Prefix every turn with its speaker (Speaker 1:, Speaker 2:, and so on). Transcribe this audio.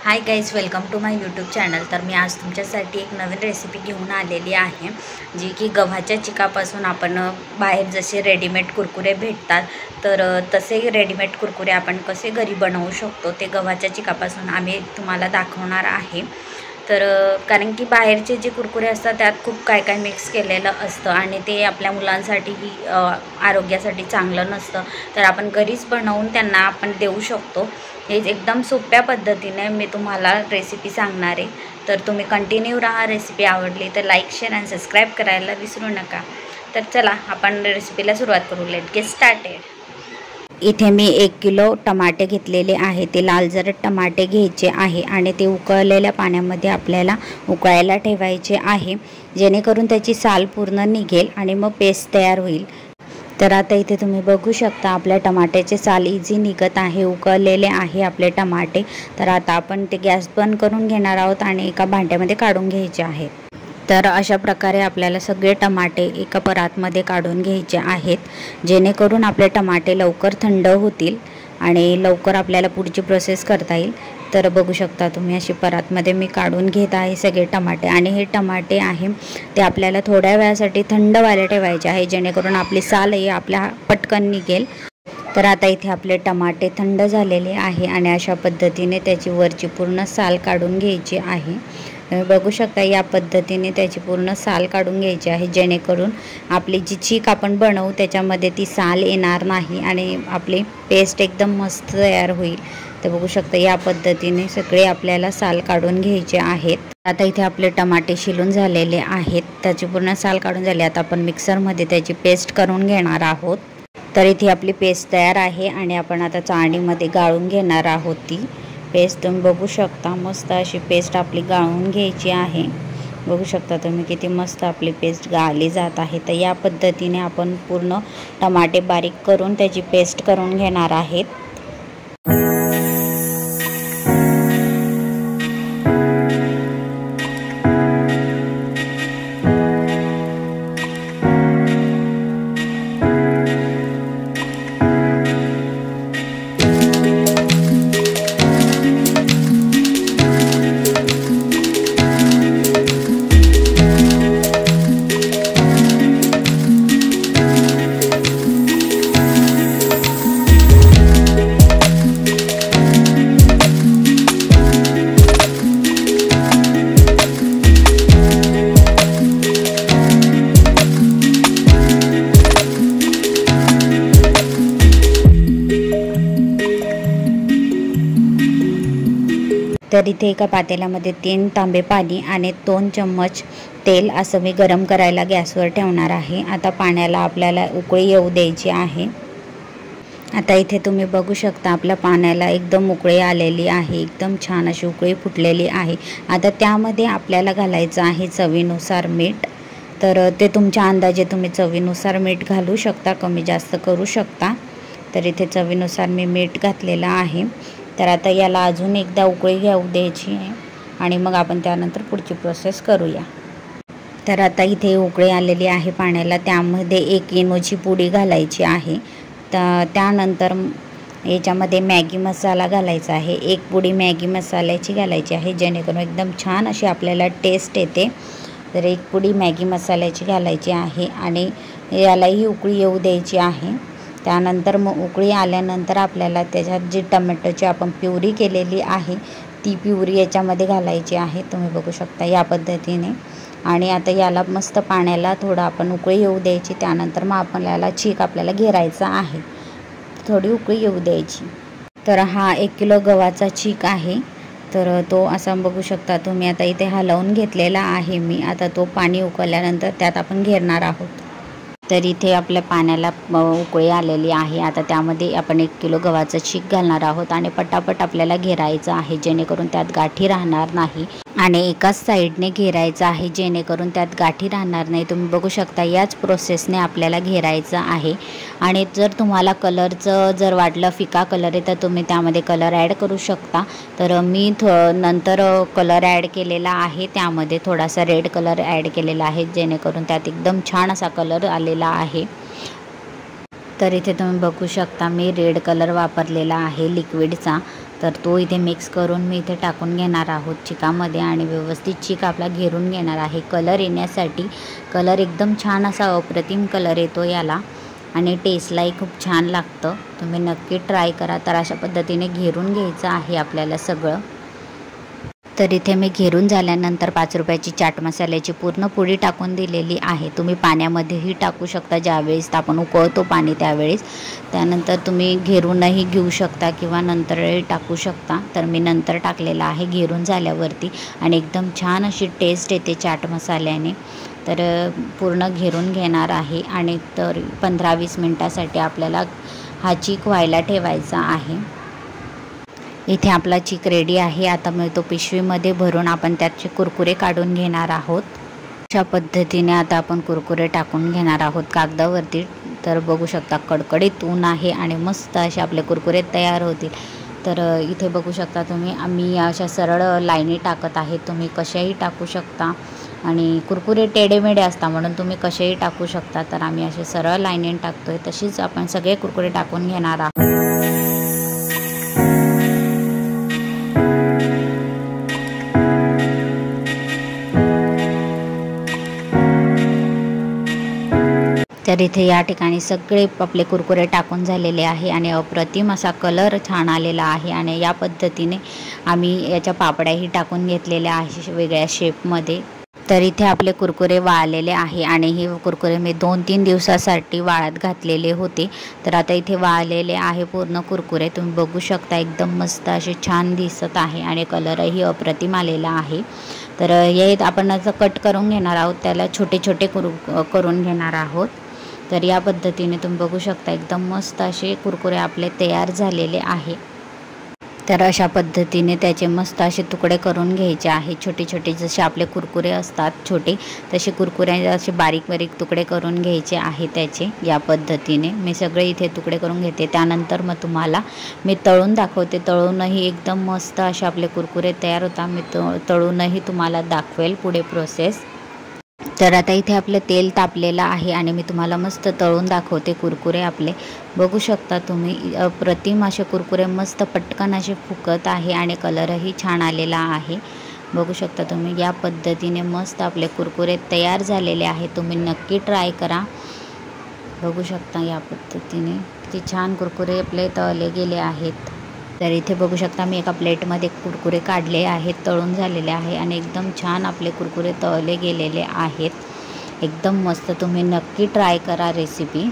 Speaker 1: High guys, welcome to my YouTube channel. तर मी आज तुमच्यासाठी एक नवीन रेसिपी घेऊन आलेली आहे, जी की गव्हाच्या चिकापासून आपण बाहेर जसे रेडीमेड कुरकुरे भेटतात तर तसे रेडीमेड कुरकुरे आपण कसे घरी बनवू शकतो ते गव्हाच्या चिकापासून आम्ही तुम्हाला दाखवणार आहे। तर कारण की बाहेरचे जे कुरकुरे असतात त्यात खूप काय काय मिक्स केलेलं असतं आणि ते आपल्या मुलांसाठी आरोग्यासाठी चांगलं नसतं। तर आपण घरीच बनवून त्यांना आपण देऊ शकतो। हे एकदम सोप्या पद्धतीने मी तुम्हाला रेसिपी सांगणार आहे, तर तुम्ही कंटिन्यू राहा। रेसिपी आवडली तर लाईक, शेअर आणि सबस्क्राईब करायला विसरू नका। तर चला आपण रेसिपीला सुरुवात करू। Let get started. इथे मी 1 किलो टमाटे घेतलेले आहे। ते लाल जरद टमाटे घ्यायचे आहे आणि ते उकळलेल्या पाण्यामध्ये आपल्याला उकळायला ठेवायचे आहे, जेणेकरून त्याची साल पूर्ण निघेल आणि मग पेस्ट तयार होईल। तर आता इथे तुम्ही बघू शकता आपल्या टमाट्याचे साल इझी निघत आहे, उकळलेले आहे आपले टमाटे। तर आता आपण ते गॅस बंद करून घेणार आहोत आणि एका भांड्यामध्ये काढून घ्यायचे आहेत। तर अशा प्रकारे आपल्याला सगळे टमाटे एका परातमध्ये काढून घ्यायचे आहेत, जेणेकरून आपले टमाटे लवकर थंड होतील आणि लवकर आपल्याला पुढची प्रोसेस करता येईल। तर बघू शकता तुम्ही अशी परातमध्ये मी काढून घेत आहे सगळे टमाटे। आणि हे टमाटे आहे ते आपल्याला थोड्या वेळासाठी थंड व्हायला ठेवायचे आहे, जेणेकरून आपली साल ही आपल्या पटकन निघेल। तर आता इथे आपले टमाटे थंड झालेले आहे आणि अशा पद्धतीने त्याची वरची पूर्ण साल काढून घ्यायची आहे। बघू शकता या पद्धतीने त्याची पूर्ण साल काढून घ्यायची आहे, जेणेकरून आपली जी चीक आपण बनवू त्याच्यामध्ये ती साल येणार नाही आणि आपली पेस्ट एकदम मस्त तयार होईल। तर बघू शकता या पद्धतीने सगळे आपल्याला साल काढून घ्यायचे आहेत। आता इथे आपले टमाटे शिलून झालेले आहेत, त्याची पूर्ण साल काढून झाली। आता आपण मिक्सरमध्ये त्याची पेस्ट करून घेणार आहोत। तर इथे आपली पेस्ट तयार आहे आणि आपण आता चाळणीमध्ये गाळून घेणार आहोत ती पेस्ट। तुम्ही बघू शकता मस्त अशी पेस्ट आपली गाळून घ्यायची आहे। बघू शकता तुम्ही किती मस्त आपली पेस्ट गाळली जात आहे। तर या पद्धतीने आपण पूर्ण टमाटे बारीक करून त्याची पेस्ट करून घेणार आहेत। तर इथे एका पातेल्यामध्ये 3 तांबे पाणी आणि 2 चम्मच तेल असं मी गरम करायला गॅसवर ठेवणार आहे। आता पाण्याला आपल्याला उकळी येऊ द्यायची आहे। आता इथे तुम्ही बघू शकता आपल्या पाण्याला एकदम उकळी आलेली आहे, एकदम छान अशी उकळी फुटलेली आहे। आता त्यामध्ये आपल्याला घालायचं आहे चवीनुसार मीठ। तर ते तुमच्या अंदाजे तुम्ही चवीनुसार मीठ घालू शकता, कमी जास्त करू शकता। तर इथे चवीनुसार मी मीठ घातलेलं आहे। तर आता याला अजून एकदा उकळी घेऊ द्यायची आहे आणि मग आपण त्यानंतर पुढची प्रोसेस करूया। तर आता इथे उकळी आलेली आहे पाण्याला, त्यामध्ये 1 इनोची पुडी घालायची आहे। तर त्यानंतर याच्यामध्ये मॅगी मसाला घालायचा आहे, 1 पुडी मॅगी मसाल्याची घालायची आहे, जेणेकरून एकदम छान अशी आपल्याला टेस्ट येते। तर 1 पुडी मॅगी मसाल्याची घालायची आहे आणि यालाही उकळी येऊ द्यायची आहे। त्यानंतर मग उकळी आल्यानंतर आपल्याला त्याच्यात जी टोमॅटोची आपण प्युरी केलेली आहे ती प्युरी याच्यामध्ये घालायची आहे। तुम्ही बघू शकता या पद्धतीने। आणि आता याला मस्त पाण्याला थोडं आपण उकळी येऊ द्यायची। त्यानंतर मग आपल्याला चीक आपल्याला घेरायचा आहे, थोडी उकळी येऊ द्यायची। तर हा 1 किलो गव्हाचा चीक आहे, तर तो असा बघू शकता तुम्ही। आता इथे हलवून घेतलेला आहे मी। आता तो पाणी उकळल्यानंतर त्यात आपण घेरणार आहोत। तर इथे आपल्या पाण्याला उकळी आलेली आहे। आता त्यामध्ये आपण 1 किलो गव्हाचं चीक घालणार आहोत आणि पटापट आपल्याला घेरायचं आहे, जेणेकरून त्यात गाठी राहणार नाही आणि एकाच साईडने घेरायचं आहे, जेणेकरून त्यात गाठी राहणार नाही। तुम्ही बघू शकता याच प्रोसेसने आपल्याला घेरायचं आहे। आणि जर तुम्हाला कलरचं जर वाटलं फिका कलर आहे तर तुम्ही त्यामध्ये कलर ॲड करू शकता। तर मी नंतर कलर ॲड केलेला आहे, त्यामध्ये थोडासा रेड कलर ॲड केलेला आहे, जेणेकरून त्यात एकदम छान असा कलर आलेला आहे। तर इथे तुम्ही बघू शकता मी रेड कलर वापरलेला आहे लिक्विडचा। तर तो इथे मिक्स करून मी इथे टाकून घेणार आहोत चिकामध्ये आणि व्यवस्थित चीक आपला घेरून घेणार आहे कलर येण्यासाठी. कलर एकदम छान असा अप्रतिम कलर येतो याला आणि टेस्टलाही खूप छान लागतं. तुम्ही नक्की ट्राय करा. तर अशा पद्धतीने घेरून घ्यायचं आहे आपल्याला सगळं. तर इथे मी घेरून झाल्यानंतर 5 रुपयाची चाट मसाल्याची पूर्ण पुडी टाकून दिलेली आहे. तुम्ही पाण्यामध्येही टाकू शकता ज्यावेळेस आपण उकळतो पाणी त्यावेळेस. त्यानंतर तुम्ही घेरूनही घेऊ शकता किंवा नंतरही टाकू शकता. तर मी नंतर टाकलेला आहे घेरून झाल्यावरती आणि एकदम छान अशी टेस्ट येते चाट मसाल्याने. तर पूर्ण घेरून घेणार आहे आणि तर 15-20 मिनटासाठी आपल्याला हा चीक व्हायला ठेवायचा आहे. इथे आपला चीक रेडी आहे. आता मी तो पिशवीमध्ये भरून आपण त्याचे कुरकुरे काढून घेणार आहोत. अशा पद्धतीने आता आपण कुरकुरे टाकून घेणार आहोत कागदावरती. तर बघू शकता कडकडीत ऊन आहे आणि मस्त असे आपले कुरकुरे तयार होतील. तर इथे बघू शकता तुम्ही आम्ही अशा सरळ लाईनी टाकत आहे. तुम्ही कशाही टाकू शकता आणि कुरकुरे टेढेमेढे असतात म्हणून तुम्ही कशाही टाकू शकता. तर आम्ही असे सरळ लाईनीने टाकतोय. तशीच आपण सगळे कुरकुरे टाकून घेणार आहोत. तर इथे या ठिकाणी सगळे आपले कुरकुरे टाकून झालेले आहे आणि अप्रतिम असा कलर छान आलेला आहे. आणि या पद्धतीने आम्ही याच्या पापड्याही टाकून घेतलेल्या आहे वेगळ्या शेपमध्ये. तर इथे आपले कुरकुरे वाळलेले आहे आणि हे कुरकुरे मी 2-3 दिवसासाठी वाळत घातलेले होते. तर आता इथे वाळलेले आहे पूर्ण कुरकुरे. तुम्ही बघू शकता एकदम मस्त असे छान दिसत आहे आणि कलरही अप्रतिम आलेला आहे. तर हे आपण असं कट करून घेणार आहोत. त्याला छोटे छोटे करून घेणार आहोत. तर या पद्धतीने तुम्ही बघू शकता एकदम मस्त असे कुरकुरे आपले तयार झालेले आहे. तर अशा पद्धतीने त्याचे मस्त असे तुकडे करून घ्यायचे आहे. छोटे छोटे जसे आपले कुरकुरे असतात छोटे तसे कुरकुरे असे बारीक बारीक तुकडे करून घ्यायचे आहे त्याचे. या पद्धतीने मी सगळे इथे तुकडे करून घेते. त्यानंतर मग तुम्हाला मी तळून दाखवते. तळूनही एकदम मस्त असे आपले कुरकुरे तयार होतात. मी तळूनही तुम्हाला दाखवेल पुढे प्रोसेस. तर आता इथे आपलं तेल तापलेलं आहे आणि मी तुम्हाला मस्त तळून दाखवते कुरकुरे आपले. बघू शकता तुम्ही अप्रतिम असे कुरकुरे मस्त पटकन असे फुकत आहे आणि कलरही छान आलेला आहे. बघू शकता तुम्ही या पद्धतीने मस्त आपले कुरकुरे तयार झालेले आहे. तुम्ही नक्की ट्राय करा. बघू शकता या पद्धतीने किती छान कुरकुरे आपले तळले गेले आहेत. तर इथे बघू शकता मी एका प्लेटमध्ये कुरकुरे काढले आहेत तळून झालेले आहे आणि एकदम छान आपले कुरकुरे तळले गेलेले आहेत. एकदम मस्त. तुम्ही नक्की ट्राय करा रेसिपी.